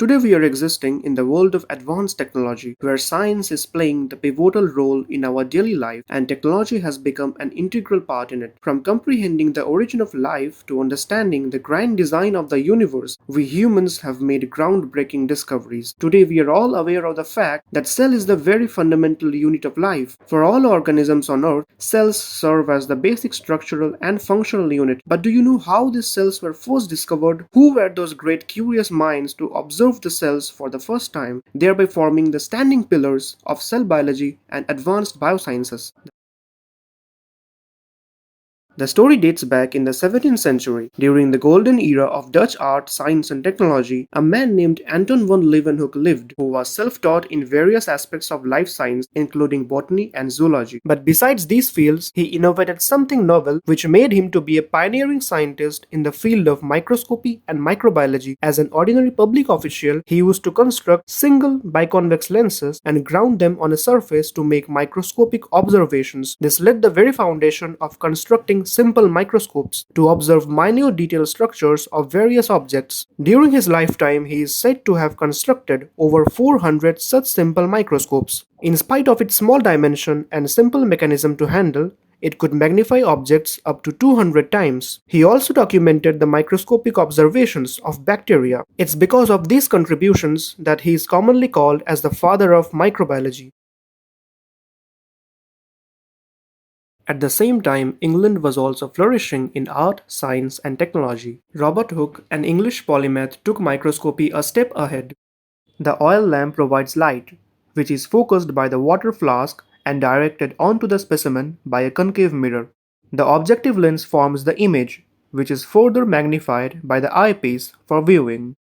Today we are existing in the world of advanced technology, where science is playing the pivotal role in our daily life and technology has become an integral part in it. From comprehending the origin of life to understanding the grand design of the universe, we humans have made groundbreaking discoveries. Today we are all aware of the fact that cell is the very fundamental unit of life. For all organisms on Earth, cells serve as the basic structural and functional unit. But do you know how these cells were first discovered? Who were those great curious minds to observe the cells for the first time, thereby forming the standing pillars of cell biology and advanced biosciences? The story dates back in the 17th century. During the golden era of Dutch art, science and technology, a man named Anton van Leeuwenhoek lived, who was self-taught in various aspects of life science, including botany and zoology. But besides these fields, he innovated something novel which made him to be a pioneering scientist in the field of microscopy and microbiology. As an ordinary public official, he used to construct single biconvex lenses and ground them on a surface to make microscopic observations. This laid the very foundation of constructing simple microscopes to observe minute detailed structures of various objects. During his lifetime, he is said to have constructed over 400 such simple microscopes. In spite of its small dimension and simple mechanism to handle, it could magnify objects up to 200 times. He also documented the microscopic observations of bacteria. It's because of these contributions that he is commonly called as the father of microbiology. At the same time, England was also flourishing in art, science, and technology. Robert Hooke, an English polymath, took microscopy a step ahead. The oil lamp provides light, which is focused by the water flask and directed onto the specimen by a concave mirror. The objective lens forms the image, which is further magnified by the eyepiece for viewing.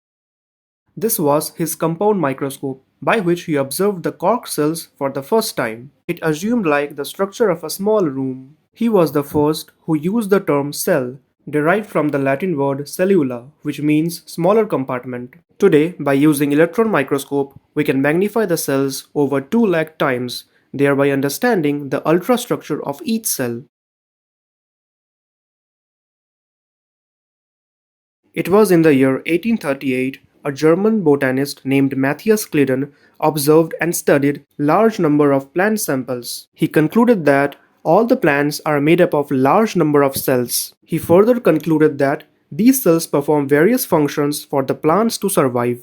This was his compound microscope, by which he observed the cork cells for the first time. It assumed like the structure of a small room. He was the first who used the term cell, derived from the Latin word cellula, which means smaller compartment. Today, by using electron microscope, we can magnify the cells over 2 lakh times, thereby understanding the ultrastructure of each cell. It was in the year 1838 a German botanist named Matthias Claden observed and studied large number of plant samples. He concluded that all the plants are made up of large number of cells. He further concluded that these cells perform various functions for the plants to survive.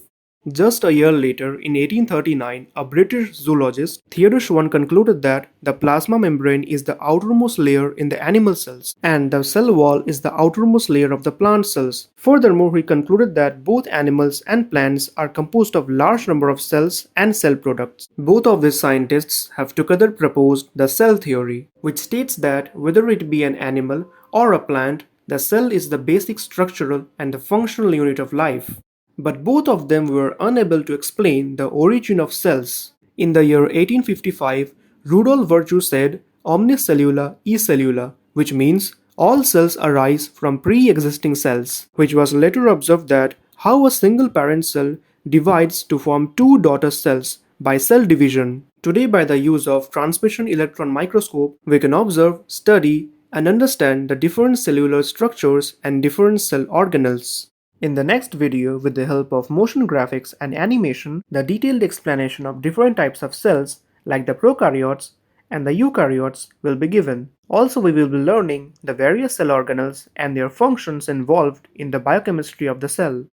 Just a year later, in 1839, a British zoologist, Theodore Schwann, concluded that the plasma membrane is the outermost layer in the animal cells, and the cell wall is the outermost layer of the plant cells. Furthermore, he concluded that both animals and plants are composed of large number of cells and cell products. Both of these scientists have together proposed the cell theory, which states that whether it be an animal or a plant, the cell is the basic structural and the functional unit of life. But both of them were unable to explain the origin of cells. In the year 1855, Rudolf Virchow said, "Omnis cellula e cellula," which means all cells arise from pre-existing cells, which was later observed that how a single parent cell divides to form two daughter cells by cell division. Today, by the use of transmission electron microscope, we can observe, study, and understand the different cellular structures and different cell organelles. In the next video, with the help of motion graphics and animation, the detailed explanation of different types of cells like the prokaryotes and the eukaryotes will be given. Also, we will be learning the various cell organelles and their functions involved in the biochemistry of the cell.